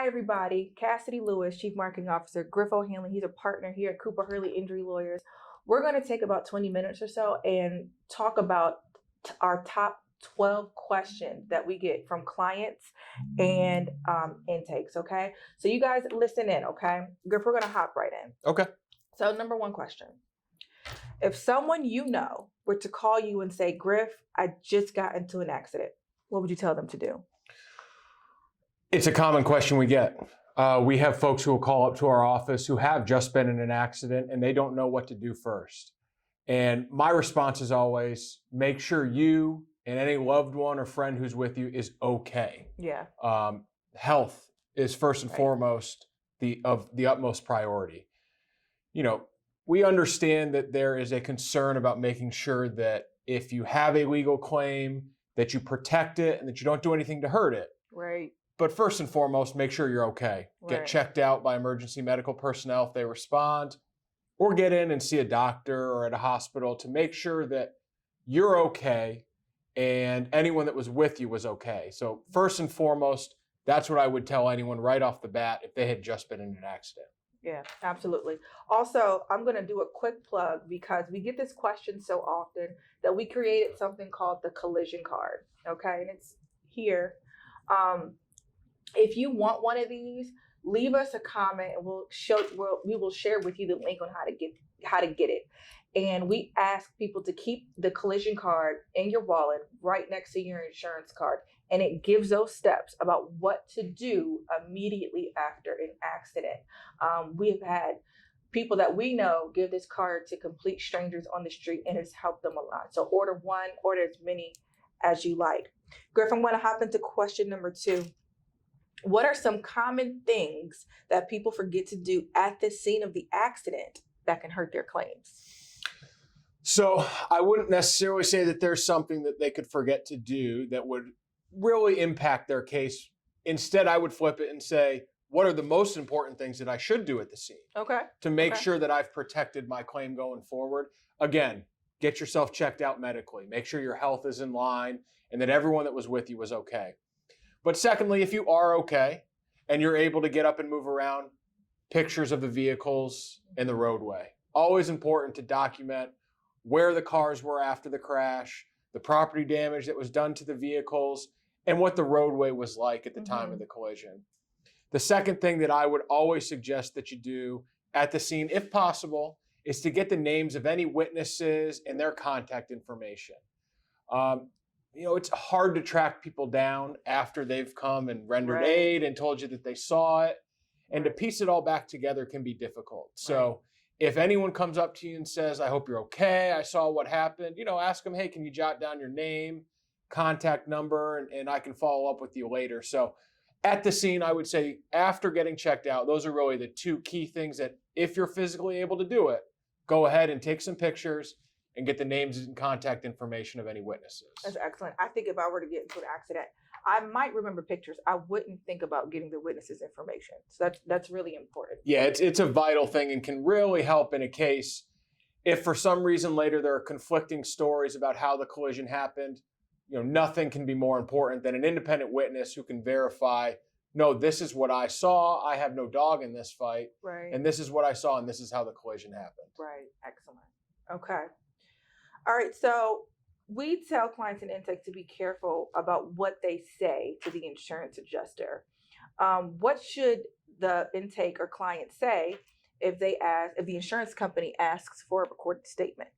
Hi, everybody. Cassidy Lewis, Chief Marketing Officer, Griffin. He's a partner here at Hurley Injury Lawyers. We're going to take about 20 minutes or so and talk about our top 12 questions that we get from clients and intakes, okay? So you guys listen in, okay? Griff, we're going to hop right in. Okay. So number one question. If someone you know were to call you and say, Griff, I just got into an accident, what would you tell them to do? It's a common question we get. We have folks who will call up to our office who have just been in an accident and they don't know what to do first. And my response is always, make sure you and any loved one or friend who's with you is okay. Yeah. Health is first and foremost the utmost priority. You know, we understand that there is a concern about making sure that if you have a legal claim, that you protect it and that you don't do anything to hurt it. Right. But first and foremost, make sure you're okay. Get checked out by emergency medical personnel if they respond, or get in and see a doctor or at a hospital to make sure that you're okay and anyone that was with you was okay. So first and foremost, that's what I would tell anyone right off the bat if they had just been in an accident. Yeah, absolutely. Also, I'm going to do a quick plug because we get this question so often that we created something called the collision card. Okay, and it's here. If you want one of these, leave us a comment and we will share with you the link on how to get it. And we ask people to keep the collision card in your wallet right next to your insurance card. And it gives those steps about what to do immediately after an accident. We've had people that we know give this card to complete strangers on the street, and it's helped them a lot. So order one, order as many as you like. Griff, I'm going to hop into question number 2. What are some common things that people forget to do at the scene of the accident that can hurt their claims? So I wouldn't necessarily say that there's something that they could forget to do that would really impact their case. Instead, I would flip it and say, what are the most important things that I should do at the scene? Okay. To make sure that I've protected my claim going forward. Again, get yourself checked out medically. Make sure your health is in line and that everyone that was with you was okay. But secondly, if you are okay and you're able to get up and move around, pictures of the vehicles and the roadway. Always important to document where the cars were after the crash, the property damage that was done to the vehicles, and what the roadway was like at the time of the collision. The second thing that I would always suggest that you do at the scene, if possible, is to get the names of any witnesses and their contact information. You know, it's hard to track people down after they've come and rendered aid and told you that they saw it. And to piece it all back together can be difficult. So if anyone comes up to you and says, I hope you're okay, I saw what happened, you know, ask them, hey, can you jot down your name, contact number, and I can follow up with you later. So at the scene, I would say after getting checked out, those are really the 2 key things that if you're physically able to do it, go ahead and take some pictures and get the names and contact information of any witnesses. That's excellent. I think if I were to get into an accident, I might remember pictures. I wouldn't think about getting the witnesses' information. So that's really important. Yeah, it's a vital thing and can really help in a case if for some reason later there are conflicting stories about how the collision happened. You know, nothing can be more important than an independent witness who can verify, no, this is what I saw. I have no dog in this fight. Right. And this is what I saw, and this is how the collision happened. Right. Excellent. Okay. All right. So we tell clients and intakes to be careful about what they say to the insurance adjuster. What should the intake or client say if the insurance company asks for a recorded statement?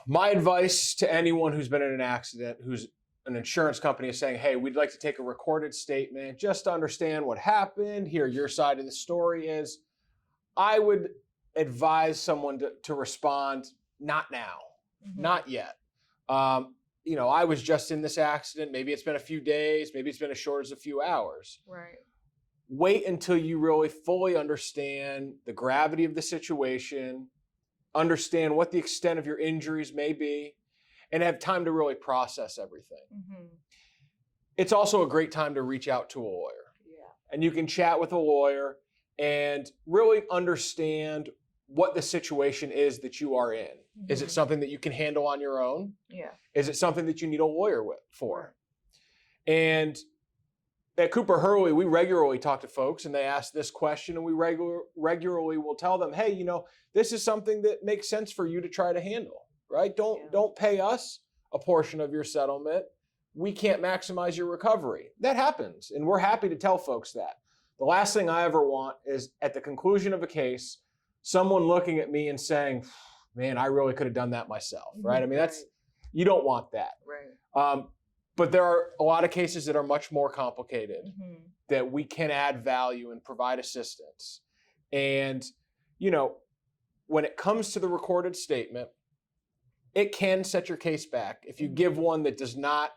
My advice to anyone who's been in an accident, who's an insurance company is saying, hey, we'd like to take a recorded statement just to understand what happened, hear your side of the story is, I would advise someone to respond, not now, not yet. You know, I was just in this accident. Maybe it's been a few days. Maybe it's been as short as a few hours. Right. Wait until you really fully understand the gravity of the situation, understand what the extent of your injuries may be, and have time to really process everything. It's also a great time to reach out to a lawyer. Yeah. And you can chat with a lawyer and really understand what the situation is that you are in. Is it something that you can handle on your own? Yeah. Is it something that you need a lawyer for? And at Cooper Hurley, we regularly talk to folks and they ask this question, and we regularly will tell them, hey, you know, this is something that makes sense for you to try to handle, right? Don't pay us a portion of your settlement. We can't maximize your recovery. That happens, and we're happy to tell folks that. The last thing I ever want is at the conclusion of a case, someone looking at me and saying, man, I really could have done that myself, right? I mean, you don't want that. Right. But there are a lot of cases that are much more complicated that we can add value and provide assistance. And, you know, when it comes to the recorded statement, it can set your case back if you give one that does not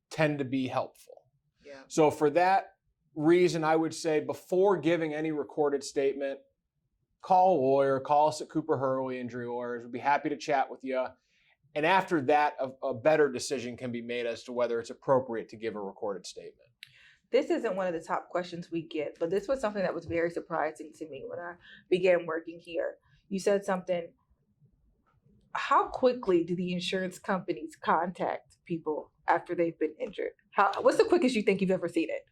tend to be helpful. Yeah. So for that reason, I would say before giving any recorded statement, call a lawyer, call us at Cooper Hurley Injury Lawyers. We'd be happy to chat with you. And after that, a better decision can be made as to whether it's appropriate to give a recorded statement. This isn't one of the top questions we get, but this was something that was very surprising to me when I began working here. You said something, how quickly do the insurance companies contact people after they've been injured? What's the quickest you think you've ever seen it?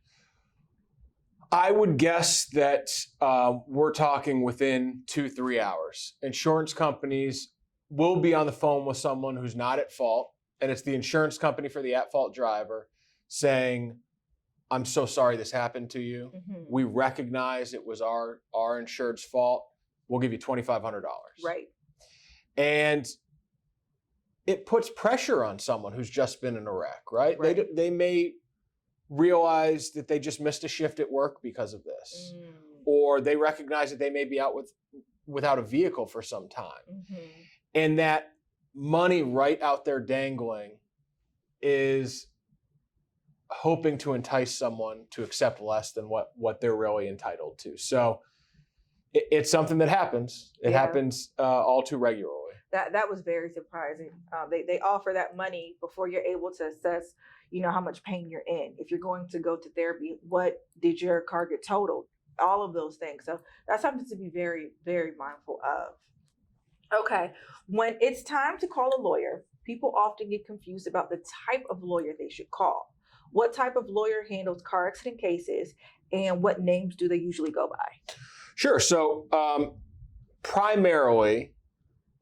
I would guess that we're talking within 2-3 hours. Insurance companies will be on the phone with someone who's not at fault, and it's the insurance company for the at-fault driver saying, I'm so sorry this happened to you. We recognize it was our insured's fault. We'll give you $2,500. Right. And it puts pressure on someone who's just been in a wreck, right? They may realize that they just missed a shift at work because of this, or they recognize that they may be out without a vehicle for some time. And that money right out there dangling is hoping to entice someone to accept less than what they're really entitled to. So it's something that happens. It happens all too regularly. That was very surprising. They offer that money before you're able to assess, you know, how much pain you're in. If you're going to go to therapy, what did your car get totaled? All of those things. So that's something to be very, very mindful of. Okay, when it's time to call a lawyer, people often get confused about the type of lawyer they should call. What type of lawyer handles car accident cases, and what names do they usually go by? Sure. So primarily,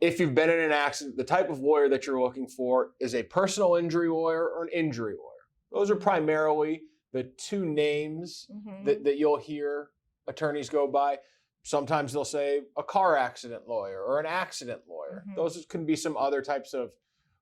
if you've been in an accident, the type of lawyer that you're looking for is a personal injury lawyer or an injury lawyer. Those are primarily the two names that you'll hear attorneys go by. Sometimes they'll say a car accident lawyer or an accident lawyer. Those can be some other types of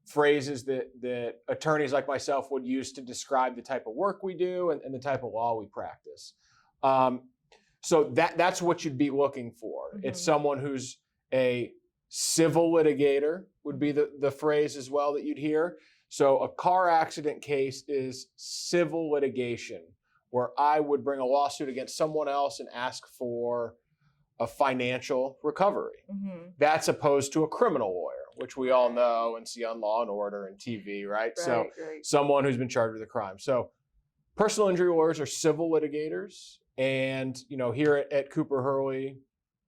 phrases that attorneys like myself would use to describe the type of work we do and the type of law we practice. So that's what you'd be looking for. It's someone who's a civil litigator would be the phrase as well that you'd hear. So a car accident case is civil litigation, where I would bring a lawsuit against someone else and ask for a financial recovery. That's opposed to a criminal lawyer, which we all know and see on Law and Order and TV, right? So someone who's been charged with a crime. So personal injury lawyers are civil litigators. And, you know, here at Cooper Hurley,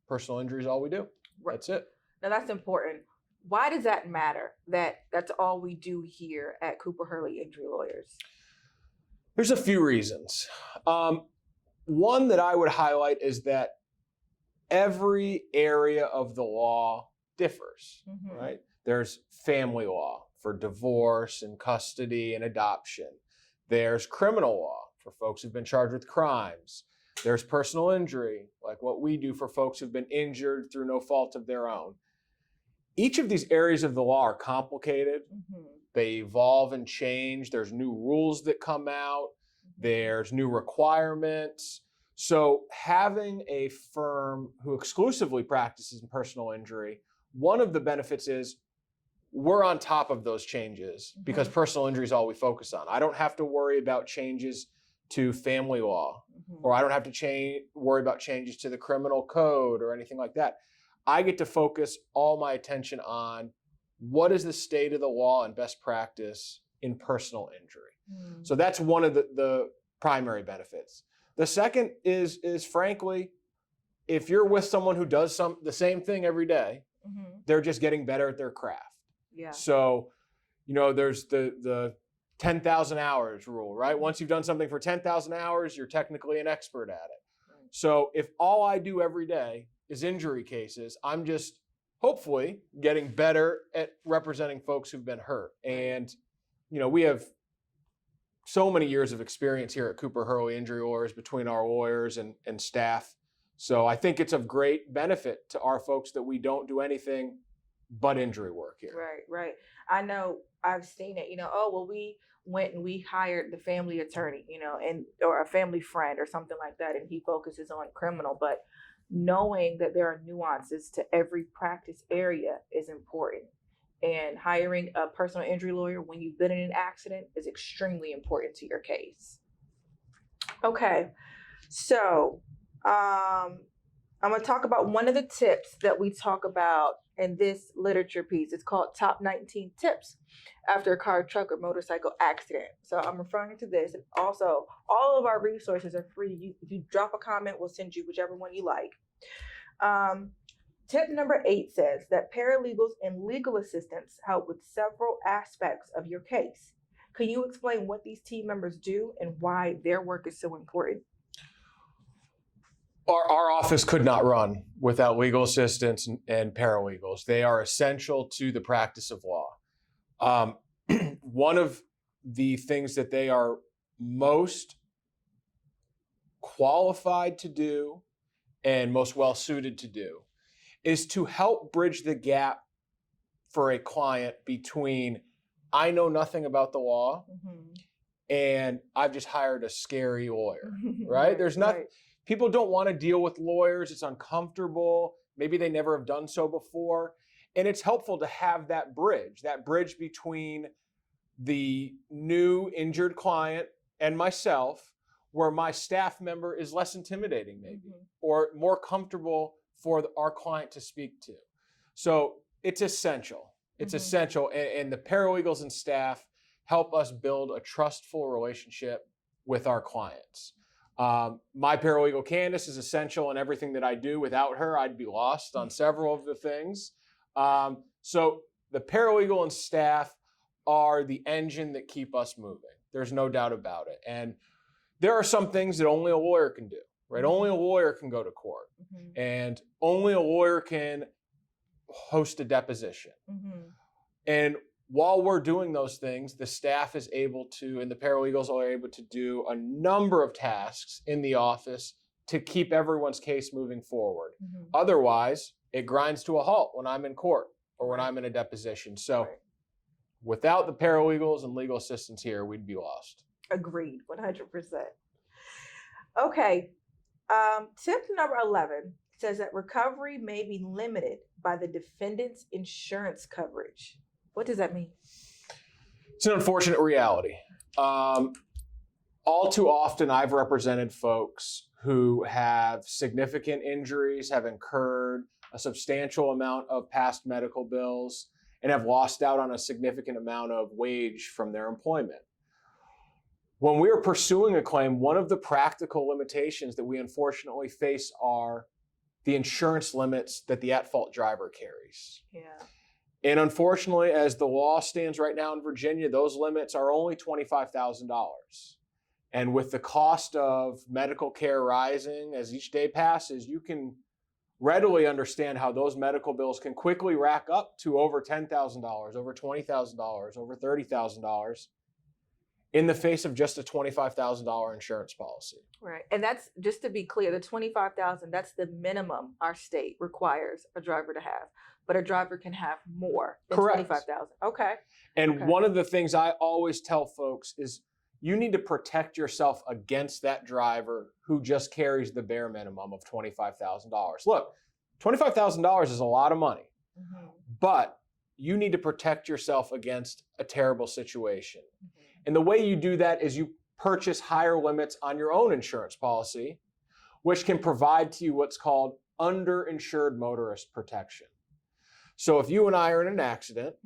personal injury is all we do. That's it. Now that's important. Why does that matter? That's all we do here at Cooper Hurley Injury Lawyers? There's a few reasons. One that I would highlight is that every area of the law differs, right? There's family law for divorce and custody and adoption. There's criminal law for folks who've been charged with crimes. There's personal injury, like what we do for folks who've been injured through no fault of their own. Each of these areas of the law are complicated. They evolve and change. There's new rules that come out. There's new requirements. So having a firm who exclusively practices in personal injury, one of the benefits is we're on top of those changes because personal injury is all we focus on. I don't have to worry about changes to family law, or I don't have to worry about changes to the criminal code or anything like that. I get to focus all my attention on what is the state of the law and best practice in personal injury. So that's one of the primary benefits. The second is frankly, if you're with someone who does the same thing every day, they're just getting better at their craft. So, you know, there's the 10,000 hours rule, right? Once you've done something for 10,000 hours, you're technically an expert at it. So if all I do every day is injury cases, I'm just hopefully getting better at representing folks who've been hurt. And, we have so many years of experience here at Cooper Hurley Injury Lawyers between our lawyers and staff. So I think it's of great benefit to our folks that we don't do anything but injury work here. Right. I know I've seen it, we went and we hired the family attorney, or a family friend or something like that, and he focuses on criminal, but knowing that there are nuances to every practice area is important. And hiring a personal injury lawyer when you've been in an accident is extremely important to your case. Okay, so I'm going to talk about one of the tips that we talk about in this literature piece. It's called Top 19 Tips After a Car, Truck, or Motorcycle Accident. So I'm referring to this. And also, all of our resources are free. If you drop a comment, we'll send you whichever one you like. Tip number 8 says that paralegals and legal assistants help with several aspects of your case. Can you explain what these team members do and why their work is so important? Our office could not run without legal assistants and paralegals. They are essential to the practice of law. One of the things that they are most qualified to do and most well suited to do is to help bridge the gap for a client between I know nothing about the law and I've just hired a scary lawyer, right? There's nothing. People don't want to deal with lawyers. It's uncomfortable. Maybe they never have done so before. And it's helpful to have that bridge between the new injured client and myself, where my staff member is less intimidating maybe, or more comfortable for our client to speak to. So it's essential. It's essential. And the paralegals and staff help us build a trustful relationship with our clients. My paralegal Candace is essential in everything that I do. Without her, I'd be lost on several of the things. So the paralegal and staff are the engine that keep us moving. There's no doubt about it. And there are some things that only a lawyer can do, right? Only a lawyer can go to court, and only a lawyer can host a deposition. And while we're doing those things, the staff is able to, and the paralegals are able to do a number of tasks in the office to keep everyone's case moving forward. Otherwise, it grinds to a halt when I'm in court or when I'm in a deposition. So without the paralegals and legal assistants here, we'd be lost. Agreed, 100%. Okay, tip number 11 says that recovery may be limited by the defendant's insurance coverage. What does that mean? It's an unfortunate reality. All too often, I've represented folks who have significant injuries, have incurred a substantial amount of past medical bills, and have lost out on a significant amount of wage from their employment. When we are pursuing a claim, one of the practical limitations that we unfortunately face are the insurance limits that the at-fault driver carries. And unfortunately, as the law stands right now in Virginia, those limits are only $25,000. And with the cost of medical care rising as each day passes, you can readily understand how those medical bills can quickly rack up to over $10,000, over $20,000, over $30,000 in the face of just a $25,000 insurance policy. Right. And that's, just to be clear, the $25,000, that's the minimum our state requires a driver to have. But a driver can have more than $25,000. Okay. And one of the things I always tell folks is you need to protect yourself against that driver who just carries the bare minimum of $25,000. Look, $25,000 is a lot of money, but you need to protect yourself against a terrible situation. And the way you do that is you purchase higher limits on your own insurance policy, which can provide to you what's called underinsured motorist protection. So if you and I are in an accident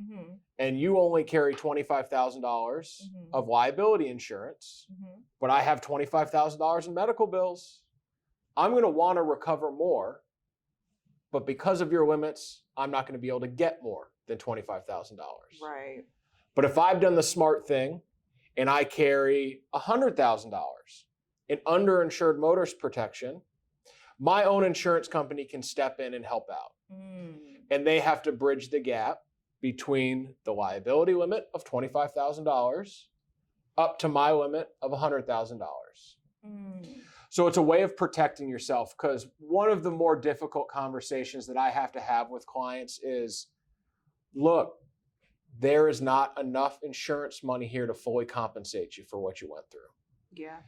and you only carry $25,000 of liability insurance, but I have $25,000 in medical bills, I'm going to want to recover more. But because of your limits, I'm not going to be able to get more than $25,000. Right. But if I've done the smart thing and I carry $100,000 in underinsured motorist protection, my own insurance company can step in and help out. And they have to bridge the gap between the liability limit of $25,000 up to my limit of $100,000. So it's a way of protecting yourself, because one of the more difficult conversations that I have to have with clients is, look, there is not enough insurance money here to fully compensate you for what you went through. Yeah.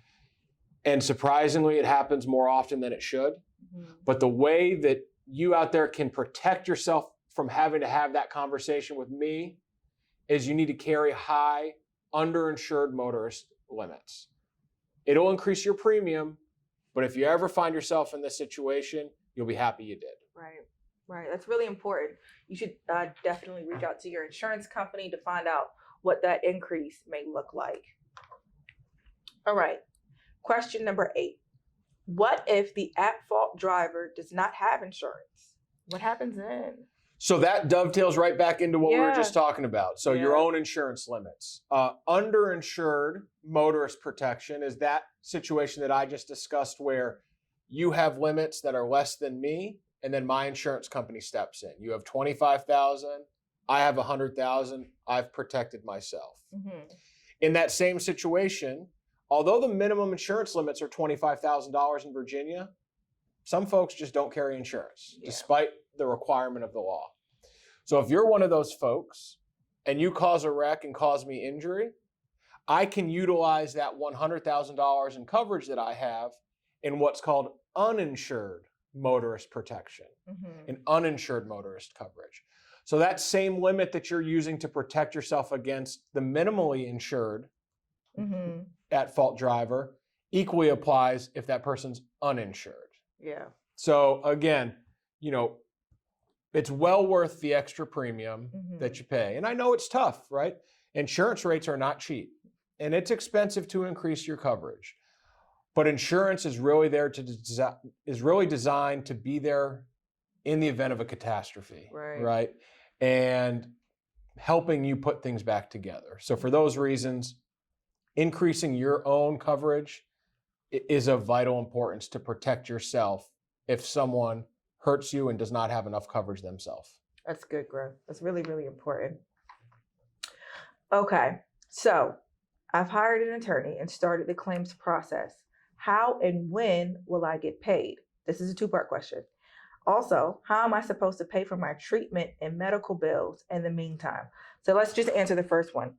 And surprisingly, it happens more often than it should. But the way that you out there can protect yourself from having to have that conversation with me is you need to carry high underinsured motorist limits. It'll increase your premium, but if you ever find yourself in this situation, you'll be happy you did. Right. That's really important. You should definitely reach out to your insurance company to find out what that increase may look like. All right. Question number 8. What if the at-fault driver does not have insurance? What happens then? So that dovetails right back into what we were just talking about. So your own insurance limits. Underinsured motorist protection is that situation that I just discussed where you have limits that are less than me, and then my insurance company steps in. You have $25,000, I have $100,000, I've protected myself. In that same situation, although the minimum insurance limits are $25,000 in Virginia, some folks just don't carry insurance, despite the requirement of the law. So if you're one of those folks and you cause a wreck and cause me injury, I can utilize that $100,000 in coverage that I have in what's called uninsured motorist protection, and uninsured motorist coverage. So that same limit that you're using to protect yourself against the minimally insured at-fault driver equally applies if that person's uninsured. So again, it's well worth the extra premium that you pay. And I know it's tough, right? Insurance rates are not cheap, and it's expensive to increase your coverage. But insurance is really designed to be there in the event of a catastrophe, right? And helping you put things back together. So for those reasons, increasing your own coverage is of vital importance to protect yourself if someone hurts you and does not have enough coverage themselves. That's good, Griff. That's really, really important. Okay, so I've hired an attorney and started the claims process. How and when will I get paid? This is a 2-part question. Also, how am I supposed to pay for my treatment and medical bills in the meantime? So let's just answer the first one.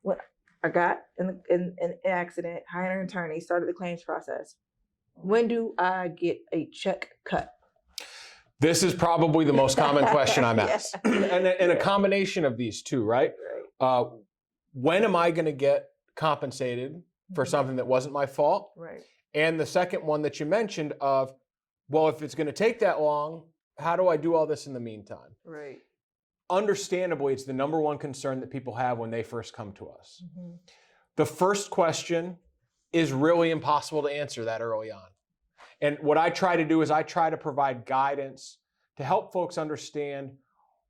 What I got in an accident, hired an attorney, started the claims process. When do I get a check cut? This is probably the most common question I'm asked. And a combination of these two, right? When am I going to get compensated for something that wasn't my fault? And the second one that you mentioned of, well, if it's going to take that long, how do I do all this in the meantime? Understandably, it's the number one concern that people have when they first come to us. The first question is really impossible to answer that early on. And what I try to do is I try to provide guidance to help folks understand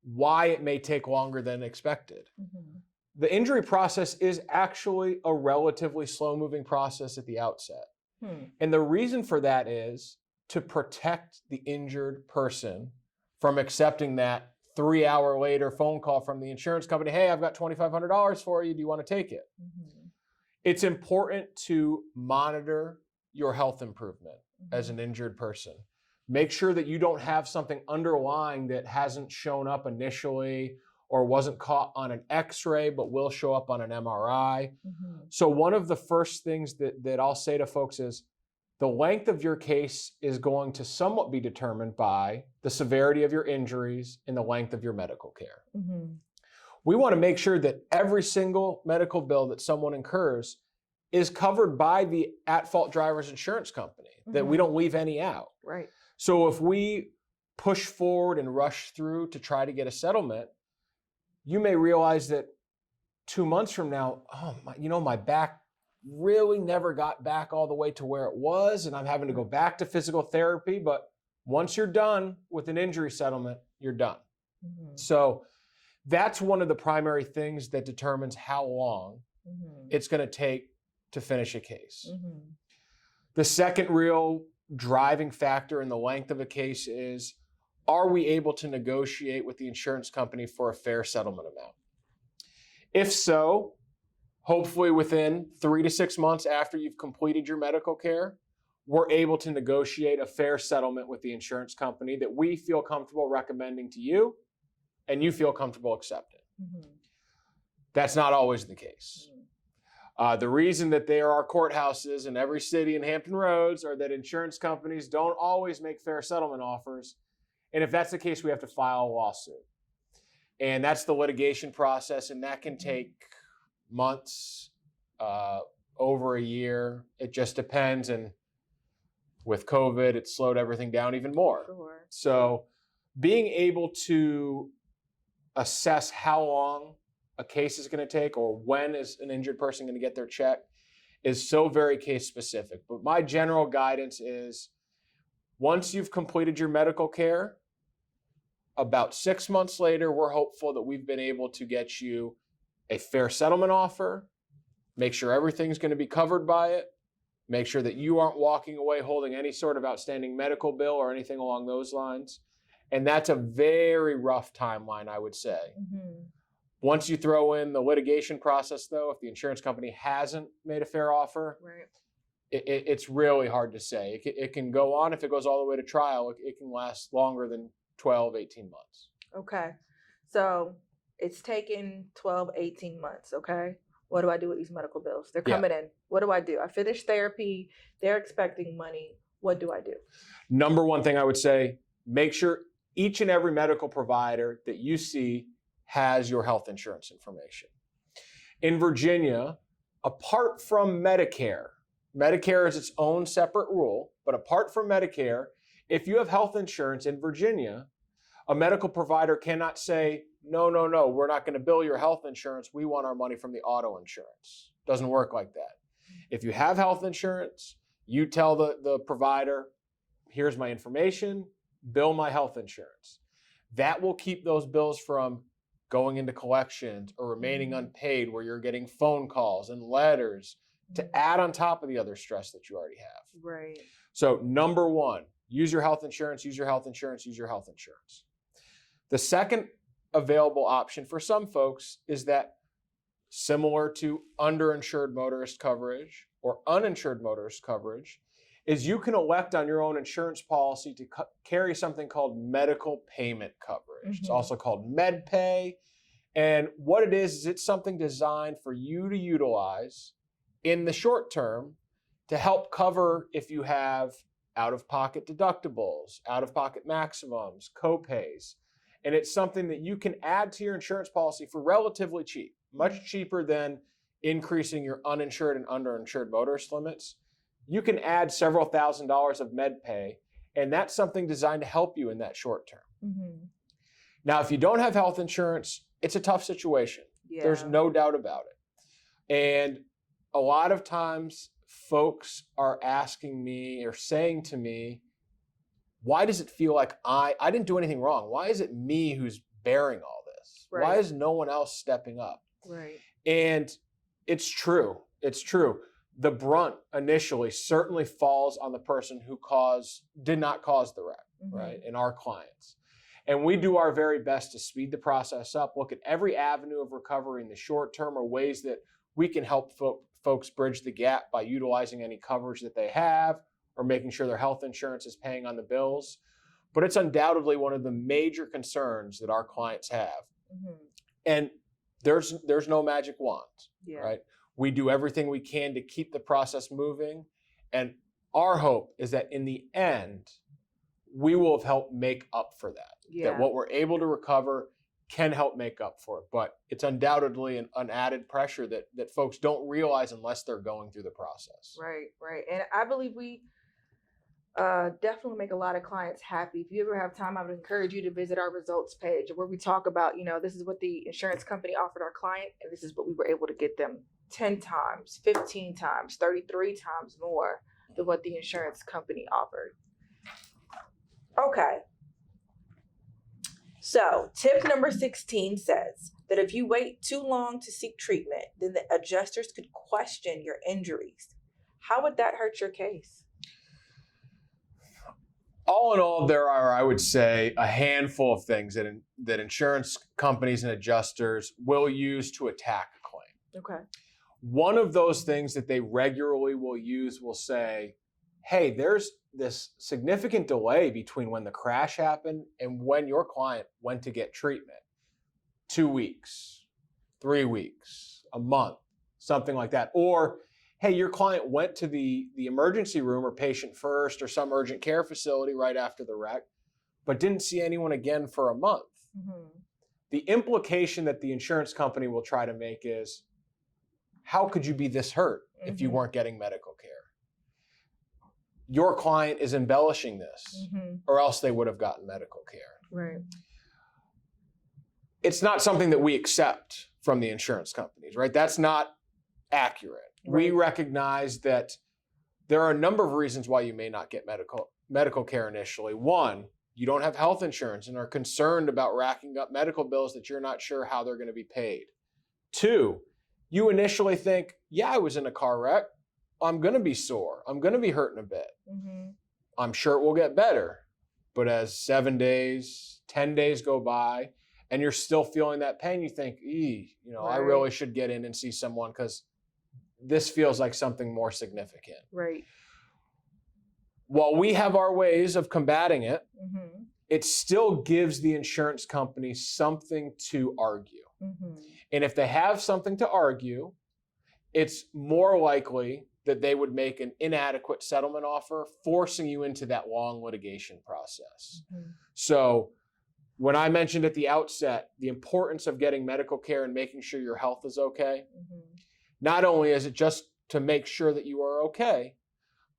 why it may take longer than expected. The injury process is actually a relatively slow-moving process at the outset. And the reason for that is to protect the injured person from accepting that 3-hour later phone call from the insurance company, hey, I've got $2,500 for you, do you want to take it? It's important to monitor your health improvement as an injured person. Make sure that you don't have something underlying that hasn't shown up initially or wasn't caught on an x-ray but will show up on an MRI. So one of the first things that I'll say to folks is the length of your case is going to somewhat be determined by the severity of your injuries and the length of your medical care. We want to make sure that every single medical bill that someone incurs is covered by the at-fault driver's insurance company, that we don't leave any out. So if we push forward and rush through to try to get a settlement, you may realize that 2 months from now, my back really never got back all the way to where it was, and I'm having to go back to physical therapy. But once you're done with an injury settlement, you're done. So that's one of the primary things that determines how long it's going to take to finish a case. Mm-hmm. The second real driving factor in the length of a case is, are we able to negotiate with the insurance company for a fair settlement amount? If so, hopefully within 3 to 6 months after you've completed your medical care, we're able to negotiate a fair settlement with the insurance company that we feel comfortable recommending to you and you feel comfortable accepting. Mm-hmm. That's not always the case. Mm-hmm. The reason that there are courthouses in every city in Hampton Roads are that insurance companies don't always make fair settlement offers. And if that's the case, we have to file a lawsuit. And that's the litigation process, and that can take months, over a year. It just depends. And with COVID, it slowed everything down even more. Sure. So being able to assess how long a case is going to take or when is an injured person going to get their check is so very case specific. But my general guidance is, once you've completed your medical care, about 6 months later, we're hopeful that we've been able to get you a fair settlement offer, make sure everything's going to be covered by it, make sure that you aren't walking away holding any sort of outstanding medical bill or anything along those lines. And that's a very rough timeline, I would say. Mm-hmm. Once you throw in the litigation process, though, if the insurance company hasn't made a fair offer, Right. it's really hard to say. It can go on. If it goes all the way to trial, it can last longer than 12, 18 months. Okay. So it's taken 12, 18 months. Okay. What do I do with these medical bills? They're coming in. What do I do? I finished therapy. They're expecting money. What do I do? Number one thing I would say, make sure each and every medical provider that you see has your health insurance information. In Virginia, apart from Medicare is its own separate rule, but apart from Medicare, if you have health insurance in Virginia, a medical provider cannot say, no, we're not going to bill your health insurance. We want our money from the auto insurance. Doesn't work like that. If you have health insurance, you tell the provider, here's my information, bill my health insurance. That will keep those bills from going into collections or remaining unpaid, where you're getting phone calls and letters to add on top of the other stress that you already have. Right. So number one, use your health insurance, use your health insurance, use your health insurance. The second available option for some folks is that, similar to underinsured motorist coverage or uninsured motorist coverage, is you can elect on your own insurance policy to carry something called medical payment coverage. Mm-hmm. It's also called MedPay. And what it is it's something designed for you to utilize in the short term to help cover if you have out-of-pocket deductibles, out-of-pocket maximums, copays. And it's something that you can add to your insurance policy for relatively cheap, much cheaper than increasing your uninsured and underinsured motorist limits. You can add several $1,000s of MedPay, and that's something designed to help you in that short term. Mm-hmm. Now, if you don't have health insurance, it's a tough situation. Yeah. There's no doubt about it. And a lot of times folks are asking me or saying to me, why does it feel like I didn't do anything wrong? Why is it me who's bearing all this? Right. Why is no one else stepping up? Right. And it's true. It's true. The brunt initially certainly falls on the person who did not cause the wreck, right? And our clients. And we do our very best to speed the process up, look at every avenue of recovery in the short term or ways that we can help folks bridge the gap by utilizing any coverage that they have or making sure their health insurance is paying on the bills. But it's undoubtedly one of the major concerns that our clients have. Mm-hmm. And there's no magic wand, right? We do everything we can to keep the process moving. And our hope is that in the end, we will have helped make up for that. Yeah. That what we're able to recover can help make up for it. But it's undoubtedly an added pressure that folks don't realize unless they're going through the process. Right, right. And I believe we definitely make a lot of clients happy. If you ever have time, I would encourage you to visit our results page where we talk about, this is what the insurance company offered our client, and this is what we were able to get them 10 times, 15 times, 33 times more than what the insurance company offered. Okay. So tip number 16 says, that if you wait too long to seek treatment, then the adjusters could question your injuries. How would that hurt your case? All in all, there are, I would say, a handful of things that insurance companies and adjusters will use to attack a claim. Okay. One of those things that they regularly will use will say, hey, there's this significant delay between when the crash happened and when your client went to get treatment. 2 weeks, 3 weeks, a month, something like that. Or, hey, your client went to the emergency room or patient first or some urgent care facility right after the wreck, but didn't see anyone again for a month. Mm-hmm. The implication that the insurance company will try to make is, how could you be this hurt if you weren't getting medical care? Your client is embellishing this, or else they would have gotten medical care. Right. It's not something that we accept from the insurance companies, right? That's not accurate. Right. We recognize that there are a number of reasons why you may not get medical care initially. One, you don't have health insurance and are concerned about racking up medical bills that you're not sure how they're going to be paid. Two, you initially think, yeah, I was in a car wreck. I'm going to be sore. I'm going to be hurting a bit. I'm sure it will get better. But as 7 days, 10 days go by, and you're still feeling that pain, you think, I really should get in and see someone because this feels like something more significant. Right. While we have our ways of combating it, it still gives the insurance company something to argue. And if they have something to argue, it's more likely that they would make an inadequate settlement offer, forcing you into that long litigation process. So when I mentioned at the outset the importance of getting medical care and making sure your health is okay, not only is it just to make sure that you are okay,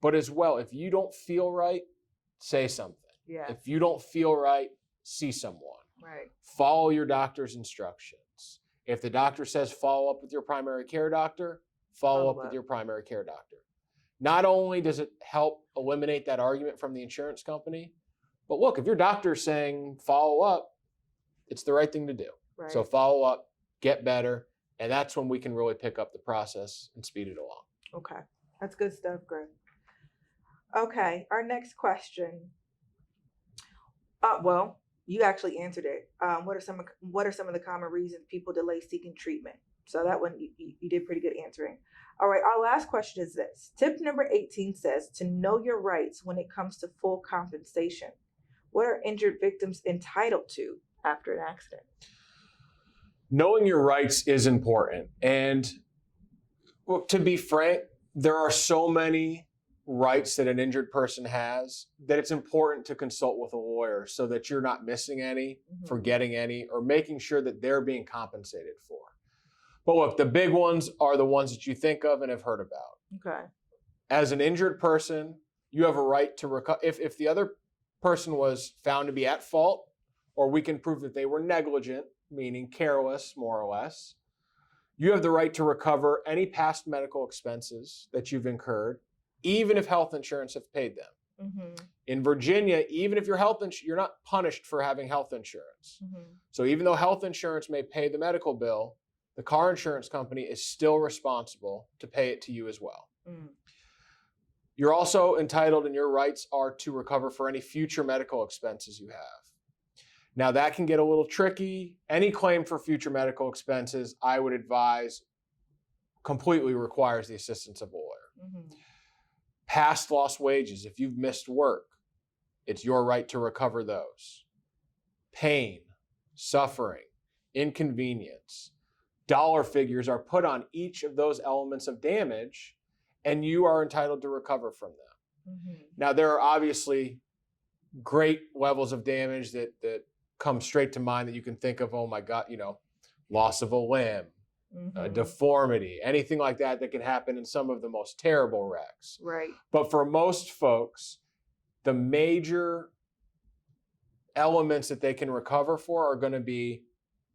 but as well, if you don't feel right, say something. Yeah. If you don't feel right, see someone. Right. Follow your doctor's instructions. If the doctor says follow up with your primary care doctor, follow up with your primary care doctor. Not only does it help eliminate that argument from the insurance company, but look, if your doctor's saying follow up, it's the right thing to do. Right. So follow up, get better, and that's when we can really pick up the process and speed it along. Okay. That's good stuff, Greg. Okay, our next question. Well, you actually answered it. What are some of the common reasons people delay seeking treatment? So that one you did pretty good answering. All right, our last question is this. Tip number 18 says to know your rights when it comes to full compensation. What are injured victims entitled to after an accident? Knowing your rights is important. And well, to be frank, there are so many rights that an injured person has that it's important to consult with a lawyer so that you're not missing any, forgetting any, or making sure that they're being compensated for. But look, the big ones are the ones that you think of and have heard about. Okay. As an injured person, you have a right to recover. If the other person was found to be at fault, or we can prove that they were negligent, meaning careless, more or less, you have the right to recover any past medical expenses that you've incurred, even if health insurance have paid them. In Virginia, even if you're not punished for having health insurance. So even though health insurance may pay the medical bill, the car insurance company is still responsible to pay it to you as well. You're also entitled, and your rights are to recover for any future medical expenses you have. Now that can get a little tricky. Any claim for future medical expenses, I would advise, completely requires the assistance of a lawyer. Past lost wages, if you've missed work, it's your right to recover those. Pain, suffering, inconvenience, dollar figures are put on each of those elements of damage, and you are entitled to recover from them. Now, there are obviously great levels of damage that come straight to mind that you can think of, oh my God, loss of a limb, a deformity, anything like that can happen in some of the most terrible wrecks. Right. But for most folks, the major elements that they can recover for are going to be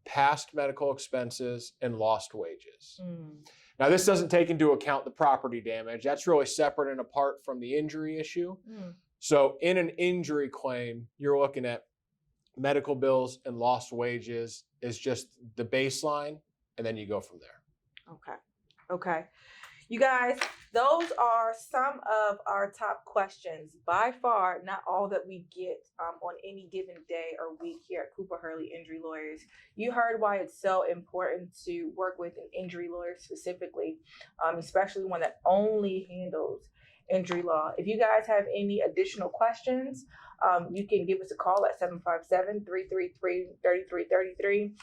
past medical expenses and lost wages. Now, this doesn't take into account the property damage. That's really separate and apart from the injury issue. So in an injury claim, you're looking at medical bills, and lost wages is just the baseline, and then you go from there. Okay. You guys, those are some of our top questions. By far, not all that we get on any given day or week here at Cooper Hurley Injury Lawyers. You heard why it's so important to work with an injury lawyer specifically, especially one that only handles injury law. If you guys have any additional questions, you can give us a call at 757-333-3333.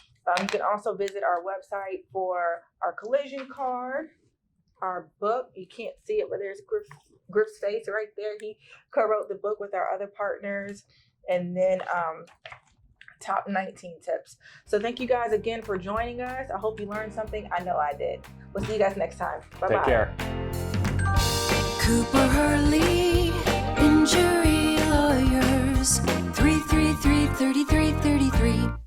You can also visit our website for our collision card, our book. You can't see it, but there's Griff's face right there. He co-wrote the book with our other partners. And then top 19 tips. So thank you guys again for joining us. I hope you learned something. I know I did. We'll see you guys next time. Bye-bye. Take care. Cooper Hurley Injury Lawyers 333-3333